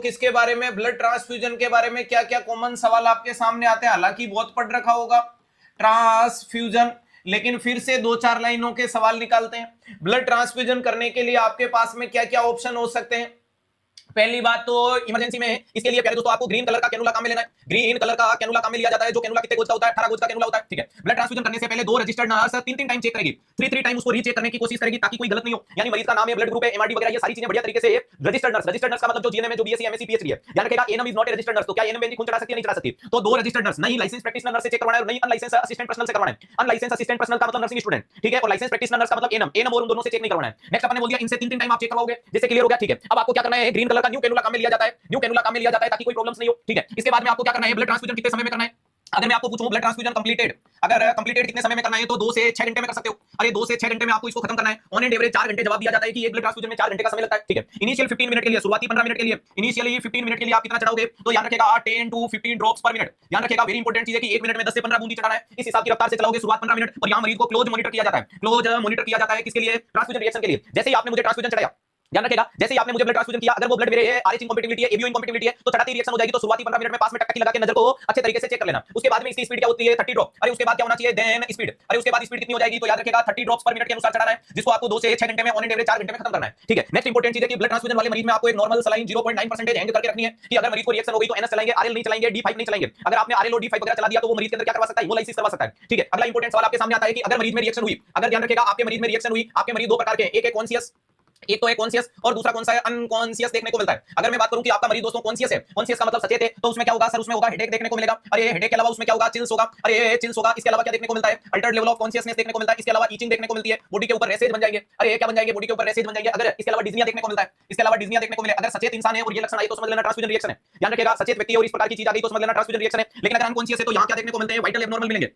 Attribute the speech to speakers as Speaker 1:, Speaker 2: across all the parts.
Speaker 1: किसके बारे में, ब्लड ट्रांसफ्यूजन के बारे में क्या क्या कॉमन सवाल आपके सामने आते हैं। हालांकि बहुत पढ़ रखा होगा ट्रांसफ्यूजन, लेकिन फिर से 2-4 लाइनों के सवाल निकालते हैं। ब्लड ट्रांसफ्यूजन करने के लिए आपके पास में क्या क्या ऑप्शन हो सकते हैं। पहली बात तो इमरजेंसी में इसके लिए प्यारे दोस्तों आपको ग्रीन कलर का कैनुला काम में लेना है। ग्रीन कलर का कैनुला काम में लिया जाता है, जो कैनुला कितने गोज का होता है, 18 गोज का कैनुला होता है, ठीक है। ब्लड ट्रांसफ्यूजन करने से पहले 2 रजिस्टर्ड नर्स 3 टाइम चेक करेगी, 3 टाइम उसको रीचेक करने की कोशिश करेगी ताकि कोई गलत नहीं हो। यानी मरीज का नाम है, ब्लड ग्रुप है, एमआरडी वगैरह, ये सारी चीजें बढ़िया तरीके से रजिस्टर्ड नर्स का मतलब जो जीएनएम है, जो बीएससी एमएससी पीएचडी है। ध्यान रखिएगा ANM is not a registered nurse. तो क्या एनएम में खून चढ़ा सकती है, नहीं चढ़ा सकती। तो 2 रजिस्टर्ड नर्स, नहीं लाइसेंस प्रैक्टिशनर नर्स से चेक करवाना है और नहीं अनलाइसेंस असिस्टेंट पर्सनल से करवाना है। अनलाइसेंस असिस्टेंट पर्सनल का मतलब नर्सिंग स्टूडेंट, ठीक है, और लाइसेंस प्रैक्टिशनर नर्स का मतलब एनएम और उन दोनों से चेक नहीं करवाना है। नेक्स्ट अपन ने बोल दिया इनसे 3 टाइम आप चेक करवाओगे, जैसे क्लियर हो गया, ठीक है। अब आपको क्या करना है, ग्रीन कलर का न्यू कैनुला काम में लिया जाता है, न्यू कैनुला काम में लिया जाता है ताकि कोई प्रॉब्लम्स नहीं हो, ठीक है। इसके बाद में आपको क्या करना है, ब्लड ट्रांसफ्यूजन कितने समय में करना है। अगर मैं आपको पूछूं ब्लड ट्रांसफ्यूजन कंप्लीटेड, अगर कंप्लीटेड कितने समय में करना है, तो 2 से 6 घंटे में कर सकते हो। अरे 2 से 6 घंटे में आपको इसको खत्म करना है। ऑन एंड एवरेज 4 घंटे जवाब दिया जाता है कि एक ब्लड ट्रांसफ्यूजन में 4 घंटे का समय लगता है, ठीक है। इनिशियल 15 मिनट के लिए, शुरुआती 15 मिनट के लिए, इनिशियली 15 मिनट के लिए आप कितना चढ़ाओगे, तो याद रखिएगा 10 to 15 ड्रॉप्स पर मिनट। ध्यान रखिएगा वेरी इंपॉर्टेंट चीज है कि 1 मिनट में 10 से 15 बूंदी चढ़ाना है। इस हिसाब की रफ्तार से चलाओगे शुरुआत 15 मिनट, और यहां मरीज को क्लोज मॉनिटर किया जाता है। क्लोज मॉनिटर किया जाता है किसके लिए, ट्रांसफ्यूजन रिएक्शन के लिए। जैसे ही आपने मुझे ट्रांसफ्यूजन चढ़ाया, ध्यान रखिएगा, जैसे ही आपने मुझे ब्लड ट्रांसफ्यूजन किया, अगर वो ब्लड मेरे है आरएच इनकॉम्पेटिबिलिटी है, एबीओ इनकॉम्पेटिबिलिटी है, तो चढ़ाती रिएक्शन हो जाएगी। तो शुरुआती 15 मिनट में पास में टकटकी लगा के नजर को अच्छे तरीके से चेक कर लेना। उसके बाद में इसकी स्पीड क्या होती है, 30 ड्रॉप। अरे उसके बाद क्या होना चाहिए, देन स्पीड। अरे उसके बाद स्पीड कितनी हो जाएगी, तो याद रखिएगा 30 ड्रॉप्स पर मिनट के अनुसार चढ़ाना है, जिसको आपको 2 से 6 घंटे में, ऑन एंड एवरेज 4 घंटे में खत्म करना है, ठीक है। नेक्स्ट इंपॉर्टेंट चीज है कि ब्लड ट्रांसफ्यूजन वाले मरीज में आपको एक नॉर्मल सलाइन 0.9% हैंग करके रखनी है कि अगर मरीज को रिएक्शन हो गई तो एनएस चलाएंगे, आरएल नहीं चलाएंगे, डी5 नहीं चलाएंगे। अगर आपने आरएल और डी5 वगैरह चला दिया तो वो मरीज के अंदर क्या करवा सकता है, हिमोलाइसिस करवा सकता है, ठीक है। अगला इंपॉर्टेंट सवाल आपके सामने आता है कि अगर मरीज में रिएक्शन हुई, अगर ध्यान रखिएगा आपके मरीज में रिएक्शन हुई, आपके मरीज 2 प्रकार के, एक है कॉन्शियस, एक तो है कॉन्शियस और दूसरा कौन सा है, अनकॉन्शियस देखने को मिलता है। अगर मैं बात करूं कि आपका मरीज दोस्तों कॉन्शियस है, कॉन्शियस का मतलब सचेत है, तो उसमें क्या होगा सर, उसमें होगा हेडेक देखने को मिलेगा। अरे हेडेक के अलावा उसमें क्या होगा, चिल्स होगा। अरे चिल्स होगा, इसके अलावा क्या देखने को मिलता है, अल्टर्ड लेवल ऑफ कॉन्शियसनेस देखने को मिलता है। इसके अलावा ईचिंग देखने को मिलती है, बॉडी के ऊपर रैशेज बन जाएंगे। अरे क्या बन जाएंगे, बॉडी के ऊपर रैशेज बन जाएंगे। अगर इसके अलावा डिज्निया देखने को मिलता है, इसके अलावा डिज्निया देखने को मिले। अगर सचेत इंसान है और ये लक्षण आई तो समझ लेना ट्रांसफ्यूजन रिएक्शन है। ध्यान रखिएगा सचेत व्यक्ति और इस प्रकार की चीज आ गई तो समझ लेना ट्रांसफ्यूजन रिएक्शन है। लेकिन अगर अनकॉन्शियस है तो यहां क्या देखने को मिलते हैं, वाइटल एब्नॉर्मल मिलेंगे।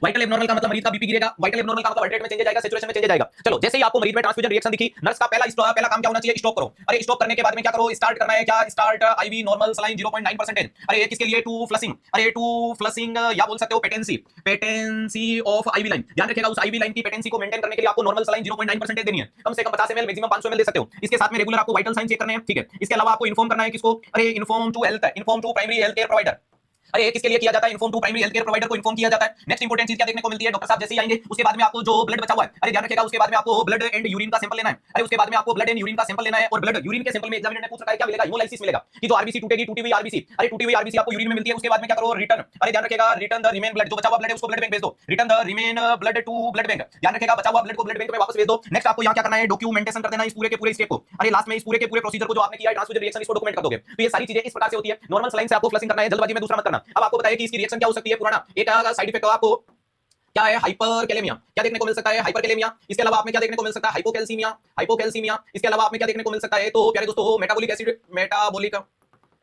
Speaker 1: वाइटल एब्नॉर्मल का मतलब मरीज का बीपी गिरेगा, वाइटल एब्नॉर्मल का मतलब हार्ट रेट में चेंज जाएगा, सैचुरेशन में चेंज जाएगा। चलो जैसे ही आपको मरीज में ट्रांसफ्यूजन रिएक्शन दिखी, नर्स का पहला काम क्या होना चाहिए, स्टॉप करो। अरे स्टॉप करने के बाद में क्या करो, स्टार्ट करना है क्या, स्टार्ट आईवी नॉर्मल सलाइन 0.9%। अरे किसके लिए, टू फ्लशिंग। अरे टू फ्लशिंग या बोल सकते हो पेटेंसी ऑफ आईवी लाइन। ध्यान रखिएगा उस आईवी लाइन की पेटेंसी को मेंटेन करने के लिए आपको नॉर्मल सलाइन 0.9% देनी है। कम से कम 50 ml, मैक्सिमम 500 ml दे सकते हो। इसके साथ में रेगुलर आपको वाइटल साइन चेक करने हैं, ठीक है। इसके अलावा आपको इन्फॉर्म करना है किसको, अरे inform to health, inform to primary health care provider. अरे किसके लिए किया जाता है, inform to primary health care provider को इन्फॉर्म किया जाता है। नेक्स्ट इंपॉर्टेंट चीज क्या देखने को मिलती है, डॉक्टर साहब जैसे ही आएंगे उसके बाद में आपको जो ब्लड बचा हुआ है, अरे ध्यान रखिएगा उसके बाद में आपको ब्लड एंड यूरिन का सैंपल लेना है। अरे उसके बाद में आपको ब्लड एंड यूरिन का सैंपल लेना है, और ब्लड यूरिन के सैंपल में एग्जामिनर ने पूछ रखा है क्या मिलेगा, हिमोलाइसिस मिलेगा। कि जो आरबीसी टूटेगी, टूटी हुई आरबीसी, अरे टूटी हुई आरबीसी आपको यूरिन में मिलती है। उसके बाद में क्या करो, रिटर्न। अरे ध्यान रखिएगा रिटर्न द रिमेन ब्लड, जो बचा हुआ ब्लड है उसको ब्लड बैंक भेज दो। Return the remain blood to blood bank. ध्यान रखिएगा बचा हुआ ब्लड को ब्लड बैंक में वापस भेज दो। नेक्स्ट आपको यहां क्या करना है, डॉक्यूमेंटेशन कर देना इस पूरे के पूरे स्टेप को। अरे लास्ट में इस पूरे के पूरे प्रोसीजर को जो आपने किया है ट्रांसफ्यूजन रिएक्शन, इसको डॉक्यूमेंट कर दोगे। तो ये सारी चीजें इस प्रकार से होती है। नॉर्मल सलाइन से आपको फ्लशिंग करना है, जल्दबाजी में दूसरा मत करना। अब आपको बताइए कि इसकी रिएक्शन क्या हो सकती है, पुराना एक साइड इफेक्ट आपको क्या है, हाइपरकैलेमिया क्या देखने को मिल सकता है, हाइपरकैलेमिया। इसके अलावा आपने क्या देखने को मिल सकता है, हाइपोकैल्सीमिया, हाइपोकैल्सीमिया। इसके अलावा आपने क्या देखने को मिल सकता है, तो प्यारे दोस्तों metabolic acid, metabolic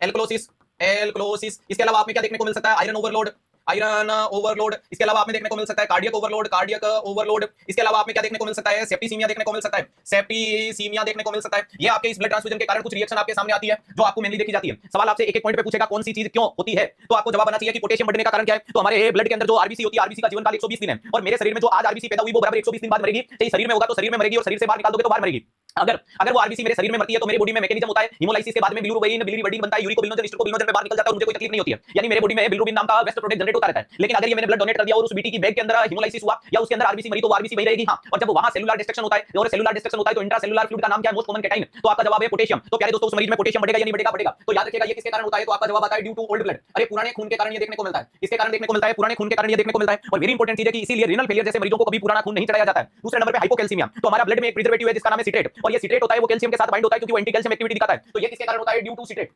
Speaker 1: alkalosis, alkalosis. इसके अलावा आपने क्या देखने को मिल सकता है, आयरन ओवरलोड, आयरन ओवरलोड। इसके अलावा आपने देखने को मिल सकता है कार्डियक ओवरलोड, कार्डियक ओवरलोड। इसके अलावा आपने क्या देखने को मिल सकता है, सेप्टिसीमिया देखने को मिल सकता है, सेप्टिसीमिया देखने को मिल सकता है। ये आपके इस ब्लड ट्रांसफ्यूजन के कारण कुछ रिएक्शन आपके सामने आती है जो आपको मेनली देखी जाती है। सवाल आपसे एक एक पॉइंट पे पूछेगा कौन सी चीज क्यों होती है, तो आपको जवाब आना चाहिए कि पोटेशियम बढ़ने का कारण क्या है। तो हमारे ब्लड के अंदर जो आरबीसी होती है, आरबीसी का जीवन काल 120 दिन है, और मेरे शरीर में जो आज आरबीसी पैदा हुई वो बराबर 120 दिन बाद मरेगी। चाहे शरीर में होगा तो शरीर में मरेगी, और शरीर से बाहर निकाल दोगे तो बाहर मरेगी। अगर वो आरबीसी मेरे शरीर में मरती है तो मेरी बॉडी में मैकेनिज्म होता है, हिमोलाइसिस के बाद में बिलिरुबिन, बिलिरुबिन बनता है, यूरिक बिलिरुबिन निश्चित को बिलिरुबिन में बाहर निकल जाता है और मुझे कोई तकलीफ नहीं होती है। यानी मेरे बॉडी में बिलिरुबिन नाम का वेस्ट प्रोडक्ट जनरेट होता रहता है। लेकिन अगर ये मैंने ब्लड डोनेट कर दिया और उस बीटी की बैग के अंदर हिमोलाइसिस हुआ या उसके अंदर आरबीसी मरी तो वो आरबीसी वही रहेगी। हां, और जब वहां सेलुलर डिस्ट्रक्शन होता है, और सेलुलर डिस्ट्रक्शन होता है तो इंट्रासेलुलर फ्लूइड का नाम क्या है, मोस्ट कॉमन कैटाइन। तो आपका जवाब है पोटेशियम। तो प्यारे दोस्तों उस मरीज में पोटेशियम बढ़ेगा या नहीं बढ़ेगा, बढ़ेगा। तो याद रखिएगा ये किसके कारण होता है, तो आपका जवाब आता है ड्यू टू ओल्ड ब्लड। अरे पुराने खून के कारण ये देखने को मिलता है, इसके कारण देखने को मिलता है, पुराने खून के कारण ये देखने को मिलता है। और वेरी इंपॉर्टेंट चीज है कि इसीलिए रीनल फेलियर जैसे मरीजों को कभी पुराना खून नहीं चढ़ाया जाता है। दूसरे नंबर पे हाइपोकैल्सीमिया। तो हमारा ब्लड में एक प्रिजर्वेटिव है जिसका नाम है सिट्रेट, और ये सिट्रेट होता है वो कैल्शियम के साथ बाइंड होता है क्योंकि वो एंटी कैल्शियम एक्टिविटी दिखाता है। तो ये किसके कारण होता है, due to citrate,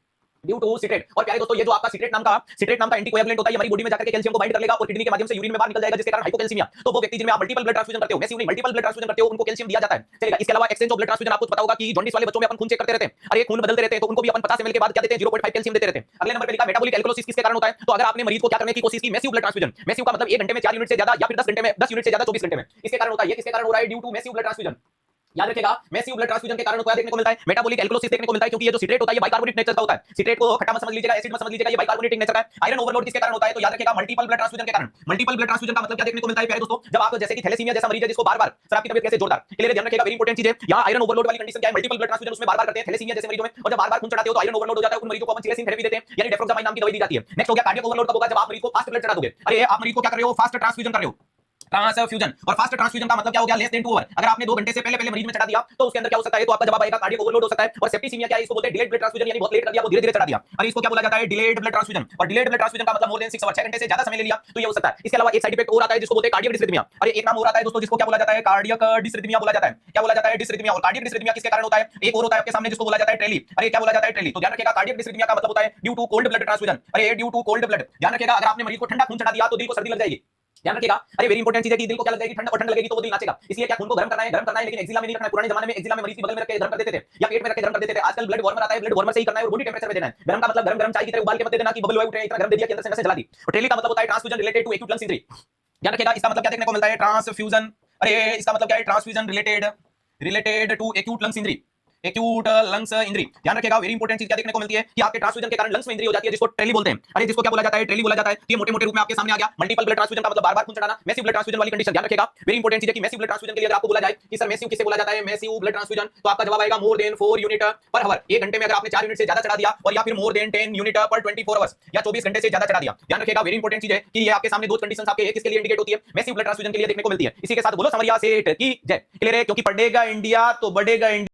Speaker 1: due to citrate. और प्यारे दोस्तों ये जो आपका सिट्रेट नाम का एंटीकोएगुलेंट होता है, हमारी बॉडी में जाकर के कैल्शियम को बाइंड कर लेगा और किडनी के माध्यम से यूरिन में बाहर निकल जाएगा, जिसके कारण हाइपोकैल्सीमिया। तो वो व्यक्ति जिनमें आप मल्टीपल ब्लड ट्रांसफ्यूजन करते हो, मैसिव नहीं मल्टीपल ब्लड ट्रांसफ्यूजन करते हो, उनको कैल्शियम दिया जाता है, चलेगा। इसके अलावा एक्सचेंज ऑफ ब्लड ट्रांसफ्यूजन आपको पता होगा कि जॉन्डिस वाले बच्चों में अपन खून चेक करते रहते हैं, अरे खून बदलते रहते हैं, तो उनको भी अपन 50 ml के बाद क्या देते हैं, 0.5 कैल्शियम देते रहते हैं। अगले नंबर पे लिखा मेटाबॉलिक एल्कलोसिस किसके कारण होता है, तो अगर आपने मरीज को क्या करने की कोशिश की, मैसिव ब्लड ट्रांसफ्यूजन। मैसिव का मतलब 1 घंटे में 4 यूनिट से ज्यादा, या फिर 10 घंटे में 10 यूनिट से ज्यादा 24 घंटे में। इसके कारण होता है, ये किसके कारण हो रहा है, due to massive blood transfusion. याद रखिएगा मैसिव ब्लड ट्रांसफ्यूजन के कारण क्या देखने को मिलता है, मेटाबॉलिक एल्कलोसिस देखने को मिलता है, क्योंकि ये जो सिट्रेट होता है ये बाइकार्बोनेट नेचर का होता है। सिट्रेट को खट्टा मत समझ लीजिएगा, एसिड मत समझ लीजिएगा, ये बाइकार्बोनेटिक नेचर का है। आयरन ओवरलोड किसके कारण होता है, तो याद रखिएगा मल्टीपल ब्लड ट्रांसफ्यूजन के कारण। मल्टीपल ब्लड ट्रांसफ्यूजन का मतलब क्या देखने को मिलता है प्यारे दोस्तों, जब आप जैसे कि थैलेसीमिया जैसा मरीज है जिसको बार-बार सर आपकी तबीयत कैसे जोरदार, क्लियर ध्यान रखिएगा, वेरी इंपॉर्टेंट चीज है। यहां आयरन ओवरलोड वाली कंडीशन क्या है, मल्टीपल ब्लड ट्रांसफ्यूजन उसमें बार-बार करते हैं थैलेसीमिया जैसे मरीजों में, और जब बार-बार खून चढ़ाते हो तो आयरन ओवरलोड हो जाता है, उन मरीजों को अपन चिलेसिन थेरेपी देते हैं, यानी डेफ्रोक्सामाइन नाम की दवाई दी जाती है। नेक्स्ट हो गया कार्डियक ओवरलोड, कब होगा, जब आप मरीज को फास्ट ब्लड चढ़ा दोगे। अरे आप मरीज को क्या कर रहे हो, फास्ट ट्रांसफ्यूजन कर रहे हो, ट्रांसफ्यूजन। और फास्ट ट्रांसफ्यूजन का मतलब क्या हो गया, लेस देन 2 आवर। अगर आपने 2 घंटे से पहले मरीज में चढ़ा दिया तो उसके अंदर क्या हो सकता है, तो आपका जवाब आएगा कार्डियक ओवरलोड हो सकता है। और सेप्टिसीमिया क्या है, इसको बोलते हैं डिलेड ब्लड ट्रांसफ्यूजन, यानी बहुत लेट कर दिया, वो धीरे-धीरे चढ़ा दिया, और इसको क्या बोला जाता है, डिलेड ब्लड ट्रांसफ्यूजन। और डिलेड ब्लड ट्रांसफ्यूजन का मतलब मोर देन 6 आवर, 6 घंटे से ज्यादा समय ले लिया तो ये हो सकता है। इसके अलावा एक साइड इफेक्ट और आता है जिसको बोलते हैं कार्डियक डिसरिथमिया। अरे एक नाम और आता है दोस्तों जिसको क्या बोला जाता है, कार्डियक डिसरिथमिया बोला जाता है। क्या बोला जाता है, डिसरिथमिया। और कार्डियक डिसरिथमिया किसके कारण होता है, एक और होता है आपके सामने जिसको बोला जाता है ट्रेली। अरे क्या बोला जाता है, ट्रेली। तो ध्यान रखिएगा कार्डियक डिसरिथमिया का मतलब होता है due to cold blood transfusion. अरे ड्यू टू कोल्ड ब्लड, ध्यान रखिएगा, अगर आपने मरीज को ठंडा खून चढ़ा दिया तो दिल को सर्दी लग जाएगी, ध्यान रखिएगा। अरे वेरी इंपॉर्टेंट चीज है कि दिल को क्या लग जाएगी, ठंड, और ठंड लगेगी तो वो दिल नाचेगा। इसलिए क्या खून को गर्म करना है, लेकिन एक्जिला में नहीं रखना है। पुराने जमाने में एक्जिला में मरीज की बगल में रख के गर्म कर देते थे या पेट में रख के गर्म कर देते थे। आजकल ब्लड वार्मर आता है, ब्लड वार्मर से ही करना है और बॉडी टेंपरेचर पे देना है। गर्म का मतलब गरम गरम चाय की तरह उबाल के मत दे देना कि बबल उठे, इतना गर्म दे दिया कि अंदर से नसें जला दी। और ट्रेली का मतलब होता है transfusion related to acute lungs injury. ध्यान रखिएगा, इसका मतलब क्या देखने को मिलता है, ट्रांसफ्यूजन। अरे इसका मतलब क्या है, transfusion related to acute lungs injury, acute lungs injury. ध्यान रखिएगा, वेरी इंपॉर्टेंट चीज क्या देखने को मिलती है कि आपके ट्रांसफ्यूजन के कारण लंग्स में इंजरी हो जाती है, जिसको ट्रेली बोलते हैं। अरे जिसको क्या बोला जाता है, ट्रेली बोला जाता है। ये मोटे-मोटे रूप में आपके सामने आ गया। मल्टीपल ब्लड ट्रांसफ्यूजन का मतलब बार-बार खून चढ़ाना, मैसिव ब्लड ट्रांसफ्यूजन वाली कंडीशन। ध्यान रखिएगा, वेरी इंपॉर्टेंट चीज है कि मैसिव ब्लड ट्रांसफ्यूजन के लिए अगर आपको बोला जाए कि सर मैसिव किसे बोला जाता है, मैसिव ब्लड ट्रांसफ्यूजन, तो आपका जवाब आएगा more than 4 unit per hour. एक घंटे में अगर आपने 4 यूनिट से ज्यादा चढ़ा दिया, और या फिर मोर देन 10 यूनिट पर 24 आवर्स, या 24 घंटे से ज्यादा चढ़ा दिया। ध्यान रखिएगा, वेरी इंपॉर्टेंट चीज है कि ये आपके सामने दो कंडीशंस आपके किसके लिए इंडिकेट होती है, मैसिव ब्लड ट्रांसफ्यूजन के लिए देखने को मिलती है। इसी के साथ बोलो समरिया सेठ की जय। क्लियर है, क्योंकि पढ़ेगा इंडिया तो बढ़ेगा इंडिया।